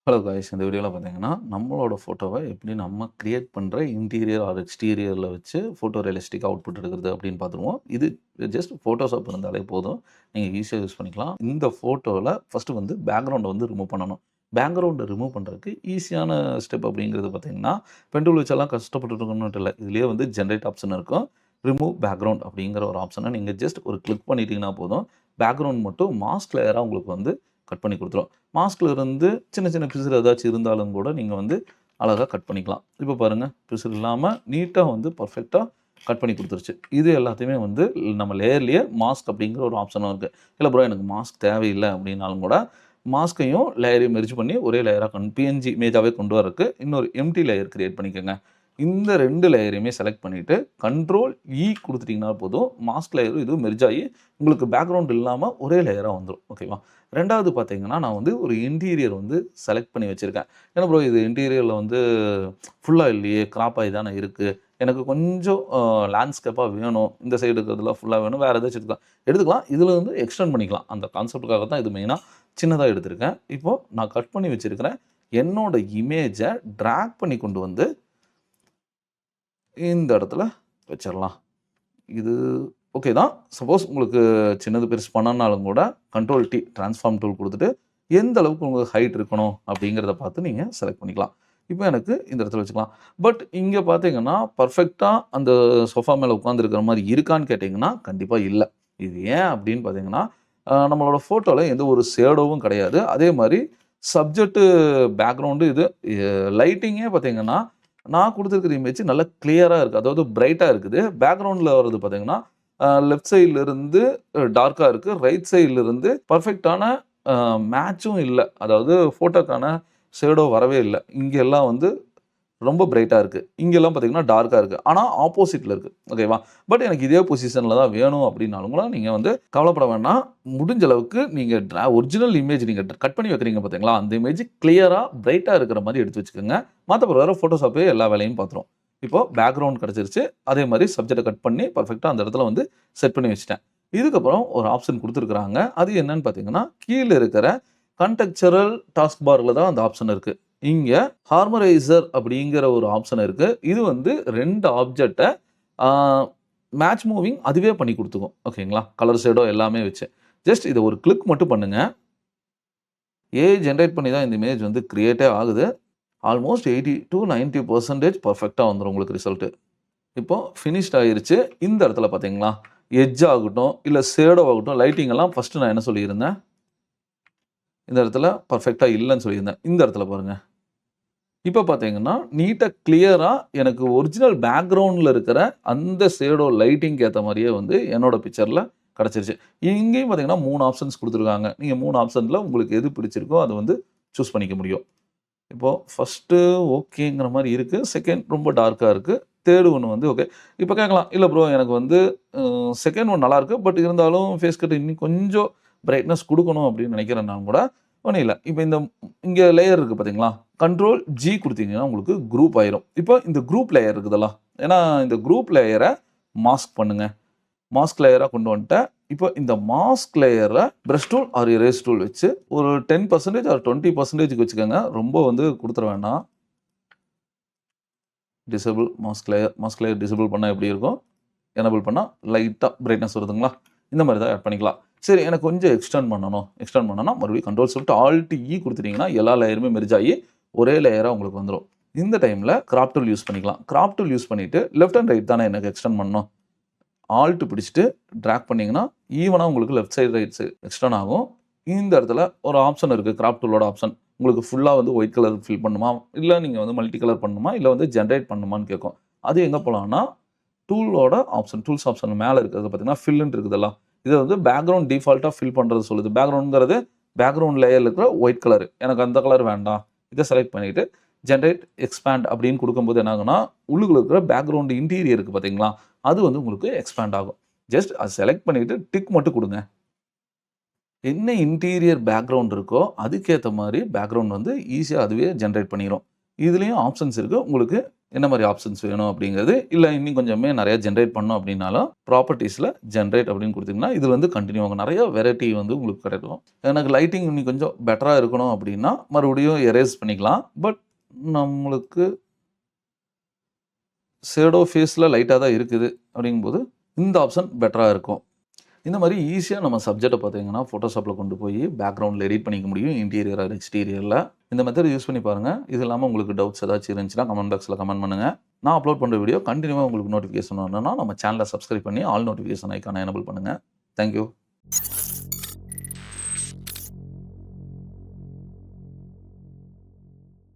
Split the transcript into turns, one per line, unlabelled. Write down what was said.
Hello guys, இந்த வீடியோவில் பார்த்தீங்கன்னா நம்மளோட ஃபோட்டோவை எப்படி நம்ம கிரியேட் பண்ணுற இன்டீரியர் ஆர் எக்ஸ்டீரியரில் வச்சு ஃபோட்டோ ரியலிஸ்டிக் அவுட்புட் எடுக்கிறது அப்படின்னு பார்த்துருவோம். இது ஜஸ்ட் ஃபோட்டோஷாப் இருந்தாலே போதும், நீங்கள் ஈஸியாக யூஸ் பண்ணிக்கலாம். இந்த ஃபோட்டோவில் ஃபஸ்ட்டு வந்து பேக்ரவுண்டை வந்து ரிமூவ் பண்ணணும். பேக்ரவுண்டை ரிமூவ் பண்ணுறதுக்கு ஈஸியான ஸ்டெப் அப்படிங்கிறது பார்த்தீங்கன்னா, பென்டூல் வச்செல்லாம் கஷ்டப்பட்டுட்டு இருக்கணும்னு இல்லை, இதுலேயே வந்து ஜென்ரேட் ஆப்ஷன் இருக்கும். ரிமூவ் பேக்ரவுண்ட் அப்படிங்கிற ஒரு ஆப்ஷனை நீங்கள் ஜஸ்ட் ஒரு கிளிக் பண்ணிட்டீங்கன்னா போதும், பேக்ரவுண்ட் மட்டும் மாஸ்க் லேயராக உங்களுக்கு வந்து கட் பண்ணி கொடுத்துரும். மாஸ்கில் இருந்து சின்ன சின்ன பிசுறு ஏதாச்சும் இருந்தாலும் கூட நீங்கள் வந்து அழகாக கட் பண்ணிக்கலாம். இப்போ பாருங்கள், பிசுறு இல்லாமல் நீட்டாக வந்து பர்ஃபெக்டாக கட் பண்ணி கொடுத்துருச்சு. இது எல்லாத்தையுமே வந்து நம்ம லேயர்லேயே மாஸ்க் அப்படிங்கிற ஒரு ஆப்ஷனும் இருக்குது. இல்லை ப்ரோ, எனக்கு மாஸ்க் தேவையில்லை அப்படின்னாலும் கூட மாஸ்கையும் லேயரையும் மெர்ஜ் பண்ணி ஒரே லேயராக பிஎன்ஜி இமேஜாகவே கொண்டு வரக்கு இன்னொரு எம்டி லேயர் கிரியேட் பண்ணிக்கோங்க. இந்த 2 லேயரையுமே செலக்ட் பண்ணிவிட்டு கண்ட்ரோல் கொடுத்துட்டிங்கன்னா போதும், மாஸ்க் லேயரும் இதுவும் மெர்ஜ் ஆகி உங்களுக்கு பேக்ரவுண்ட் இல்லாமல் ஒரே லேயராக வந்துடும். ஓகேவா? ரெண்டாவது பார்த்தீங்கன்னா, நான் வந்து ஒரு இன்டீரியர் வந்து செலக்ட் பண்ணி வச்சுருக்கேன். ஏன்னா ப்ரோ, இது இன்டீரியரில் வந்து ஃபுல்லாக இல்லையே, கிராப் ஆகி தானே இருக்குது, எனக்கு கொஞ்சம் லேண்ட்ஸ்கேப்பாக வேணும், இந்த சைடு இருக்கிறதுலாம் ஃபுல்லாக வேணும், வேறு ஏதாச்சும் எடுத்துக்கலாம். இதில் வந்து எக்ஸ்டெண்ட் பண்ணிக்கலாம். அந்த கான்செப்டுக்காக தான் இது மெயினாக சின்னதாக எடுத்திருக்கேன். இப்போது நான் கட் பண்ணி வச்சுருக்கிறேன். என்னோட இமேஜை ட்ராக் பண்ணி கொண்டு வந்து இந்த இடத்துல வச்சிடலாம். இது ஓகே தான். சப்போஸ் உங்களுக்கு சின்னது பெருசு பண்ணனாலும் கூட கண்ட்ரோல் டி ட்ரான்ஸ்ஃபார்ம் டூல் கொடுத்துட்டு எந்த அளவுக்கு உங்களுக்கு ஹைட் இருக்கணும் அப்படிங்கிறத பார்த்து நீங்கள் செலக்ட் பண்ணிக்கலாம். இப்போ எனக்கு இந்த இடத்துல வச்சுக்கலாம். பட் இங்கே பார்த்தீங்கன்னா பர்ஃபெக்டாக அந்த சோஃபா மேலே உட்காந்துருக்கிற மாதிரி இருக்கான்னு கேட்டிங்கன்னா கண்டிப்பாக இல்லை. இது ஏன் அப்படின்னு பார்த்தீங்கன்னா, நம்மளோட ஃபோட்டோவில் எந்த ஒரு ஷேடோவும் கிடையாது. அதே மாதிரி சப்ஜெக்ட்டு பேக்ரவுண்டு இது லைட்டிங்கே பார்த்தீங்கன்னா, நான் கொடுத்துருக்கிற இமேஜ் நல்லா கிளியராக இருக்குது. அதாவது பிரைட்டாக இருக்குது. பேக்ரவுண்டில் வர்றது பார்த்தீங்கன்னா, லெஃப்ட் சைட்ல இருந்து டார்க்கா இருக்கு. ரைட் சைட்ல இருந்து பெர்ஃபெக்ட்டான மேட்சும் இல்ல. அதாவது ஃபோட்டோக்கான ஷேடோ வரவே இல்ல. இங்க எல்லாம் வந்து ரொம்ப பிரைட்டா இருக்கு. இங்கெல்லாம் பார்த்தீங்கன்னா டார்க்கா இருக்கு. ஆனா ஆப்போசிட்ல இருக்கு. ஓகேவா? பட் எனக்கு இதே பொசிஷன்ல தான் வேணும் அப்படின்னாலும் கூட நீங்க வந்து கவலைப்பட வேண்டாம். முடிஞ்ச அளவுக்கு நீங்க ஒரிஜினல் இமேஜ் நீங்க கட் பண்ணி வைக்கிறீங்க பார்த்தீங்களா? அந்த இமேஜ் கிளியரா பிரைட்டா இருக்கிற மாரி எடுத்து வச்சுக்கோங்க. மத்த வேற ஃபோட்டோஷாப்பே எல்லா வேலையும் பார்த்துரும். இப்போ பேக்ரவுண்ட் கிடைச்சிருச்சு. அதே மாதிரி சப்ஜெக்ட்டை கட் பண்ணி பர்ஃபெக்ட்டா அந்த இடத்துல வந்து செட் பண்ணி வச்சுட்டேன். இதுக்கப்புறம் ஒரு ஆப்ஷன் குடுத்துருக்காங்க. அது என்னன்னு பார்த்தீங்கன்னா, கீழ இருக்கிற கான்டெக்ஸ்சுரல் டாஸ்க் பார்ல தான் அந்த ஆப்ஷன் இருக்கு. இங்க ஹார்மனைசர் அப்படிங்கிற ஒரு ஆப்ஷன் இருக்கு. இது வந்து 2 ஆப்ஜெக்ட்ட ஆ மேட்ச் மூவிங் அதுவே பண்ணி குடுத்துக்கும். ஓகேங்களா? கலர் ஷேடோ எல்லாமே வச்சு. ஜஸ்ட் இத ஒரு கிளிக் மட்டும் பண்ணுங்க. ஏஐ ஜெனரேட் பண்ணி தான் இந்த இமேஜ் வந்து கிரியேட்டே ஆகுது. ஆல்மோஸ்ட் 80-90% பெர்ஃபெக்ட்டா வந்துரும் உங்களுக்கு ரிசல்ட். இப்போ ஃபினிஷ்ட் ஆயிருச்சு. இந்த இடத்துல பார்த்தீங்களா, எட்ஜ் ஆகட்டும், இல்ல ஷேடோ ஆகட்டும், லைட்டிங் எல்லாம் ஃபர்ஸ்ட் நான் என்ன சொல்லியிருந்தேன், இந்த இடத்துல பெர்ஃபெக்ட்டா இல்லன்னு சொல்லியிருந்தேன். இந்த இடத்துல பாருங்க. இப்ப பார்த்தீங்கன்னா, நீட்டா கிளியரா எனக்கு ஒரிஜினல் பேக்கிரவுண்ட்ல இருக்கிற அந்த ஷேடோ லைட்டிங்க்கு ஏத்த மாரியே வந்து என்னோட பிக்சர்ல கிடைச்சிருச்சு. இங்கேயும் பார்த்தீங்கன்னா 3 ஆப்ஷன்ஸ் குடுத்துருக்காங்க. நீங்க 3 ஆப்ஷன்ல உங்களுக்கு எது பிடிச்சிருக்கோ அத வந்து சூஸ் பண்ணிக்க முடியும். இப்போ ஃபர்ஸ்ட்டு ஓகேங்கிற மாரி இருக்கு. செகண்ட் ரொம்ப டார்க்கா இருக்கு. தேர்டு ஒண்ணு வந்து ஓகே. இப்ப கேட்கலாம், இல்ல ப்ரோ, எனக்கு வந்து செகண்ட் ஒன் நல்லாருக்கு. பட் இருந்தாலும் ஃபேஸ் கட் இன்னும் கொஞ்சம் பிரைட்னஸ் குடுக்கணும் அப்படின்னு நினைக்கிறேன்னா கூட ஒண்ணும் இல்ல. இப்ப இங்க லேயர் இருக்கு பார்த்தீங்களா? கண்ட்ரோல் ஜி குடுத்தீங்கன்னா உங்களுக்கு குரூப் ஆயிரும். இப்போ இந்த குரூப் லேயர் இருக்குதுல்ல. ஏன்னா இந்த குரூப் லேயர மாஸ்க் பண்ணுங்க. மாஸ்க் லேயரா கொண்டு வந்துட்டேன். இப்போ இந்த மாஸ்க் லேயர brush tool or erase tool வச்சு ஒரு 10% ஆர் 20%க்கு வச்சுக்கோங்க. ரொம்ப வந்து குடுத்துற வேண்டாம். டிசேபிள் மாஸ்க் லேயர் டிசேபிள் பண்ணா எப்படி இருக்கும்? எனேபிள் பண்ணா லைட்டா பிரைட்னஸ் வருதுங்களா? இந்த மாரி தான் ஆட் பண்ணிக்கலாம். சரி, எனக்கு கொஞ்சம் எக்ஸ்டெண்ட் பண்ணணும். எக்ஸ்டெண்ட் பண்ணணும்னா மறுபடியும் கண்ட்ரோல் ஷிஃப்ட் ஆல்ட் இ குடுத்துட்டீங்கன்னா எல்லா லேயருமே மெர்ஜ் ஆகி ஒரே லேயரா உங்களுக்கு வந்துரும். இந்த டைம்ல கிராப் டூல் யூஸ் பண்ணிக்கலாம். கிராப் டூல் யூஸ் பண்ணிட்டு லெஃப்ட் அண்ட் ரைட் தானே எனக்கு எக்ஸ்டெண்ட் பண்ணணும். ஆல்ட் பிடிச்சிட்டு டிராக் பண்ணீங்கன்னா ஈவனா உங்களுக்கு left side, right side extend ஆகும். இந்த இடத்துல ஒரு ஆப்ஷன் இருக்கு. கிராப் டூலோட ஆப்ஷன். உங்களுக்கு ஃபுல்லா வந்து ஒயிட் கலர் ஃபில் பண்ணுமா? இல்ல நீங்க வந்து மல்டி கலர் பண்ணணுமா? இல்ல வந்து ஜெனரேட் பண்ணணுமான்னு கேட்கும். அது எங்க போலாம்னா, டூலோட ஆப்ஷன், டூல்ஸ் ஆப்ஷன் மேல இருக்கிறது பார்த்தீங்கன்னா, ஃபில்ன்னு இருக்குதெல்லாம். இத வந்து பேக்கிரவுண்ட் டிஃபால்ட்டா ஃபில் பண்றது சொல்லுது. பேக்கிரவுண்ட்ங்கிறது பேக்கிரவுண்ட் லேயர்ல இருக்கிற ஒயிட் கலர். எனக்கு அந்த கலர் வேண்டாம். இத செலக்ட் பண்ணிட்டு ஜெனரேட் எக்ஸ்பேண்ட் அப்படின்னு குடுக்கும்போது என்ன ஆகும்னா, உள்ளுக்குள்ள இருக்கிற பேக்கிரவுண்ட் இன்டீரியர் இருக்கு பார்த்தீங்களா? அது வந்து உங்களுக்கு எக்ஸ்பேண்ட் ஆகும். ஜஸ்ட் அத செலக்ட் பண்ணிட்டு டிக் மட்டும் குடுங்க. என்ன இன்டீரியர் பேக்கிரவுண்ட் இருக்கோ, அதுக்கேத்த மாரி பேக்கிரவுண்ட் வந்து ஈஸியா அதுவே ஜெனரேட் பண்ணிரும். இதுலயும் ஆப்ஷன்ஸ் இருக்கு. உங்களுக்கு என்ன மாதிரி ஆப்ஷன்ஸ் வேணும் அப்படிங்கிறது, இல்லை இன்னும் கொஞ்சமே நிறைய ஜென்ரேட் பண்ணணும் அப்படின்னாலும் ப்ராப்பர்ட்டிஸில் ஜென்ரேட் அப்படின்னு கொடுத்தீங்கன்னா இது வந்து கண்டினியூ ஆகும். நிறைய வெரைட்டி வந்து உங்களுக்கு கிடைக்கும். எனக்கு லைட்டிங் இன்னும் கொஞ்சம் பெட்டராக இருக்கணும் அப்படின்னா மறுபடியும் எரேஸ் பண்ணிக்கலாம். பட் நம்மளுக்கு ஷேடோ ஃபேஸில் லைட்டாக தான் இருக்குது அப்படிங்கும்போது இந்த ஆப்ஷன் பெட்டராக இருக்கும். இந்த மாதிரி ஈஸியாக நம்ம சப்ஜெக்ட்டை பார்த்தீங்கன்னா ஃபோட்டோஷாப்பில் கொண்டு போய் பேக்ரவுண்டில் எடிட் பண்ணிக்க முடியும், இன்டீரியர் ஆர் எக்ஸ்டீரியரில். இந்த மெத்தட் யூஸ் பண்ணி பாருங்கள். இது இல்லாமல் உங்களுக்கு டவுட்ஸ் ஏதாச்சும் இருந்துச்சுன்னா கமெண்ட் பாக்ஸில் கமெண்ட் பண்ணுங்கள். நான் அப்லோட் பண்ணுற வீடியோ கண்டினியூவாக உங்களுக்கு நோட்டிஃபிகேஷன் வரணும்னா நம்ம சேனலை சப்ஸ்கிரைப் பண்ணி ஆல் நோட்டிஃபிகேஷன் ஐக்கானை எனபிள் பண்ணுங்கள். தேங்க்யூ.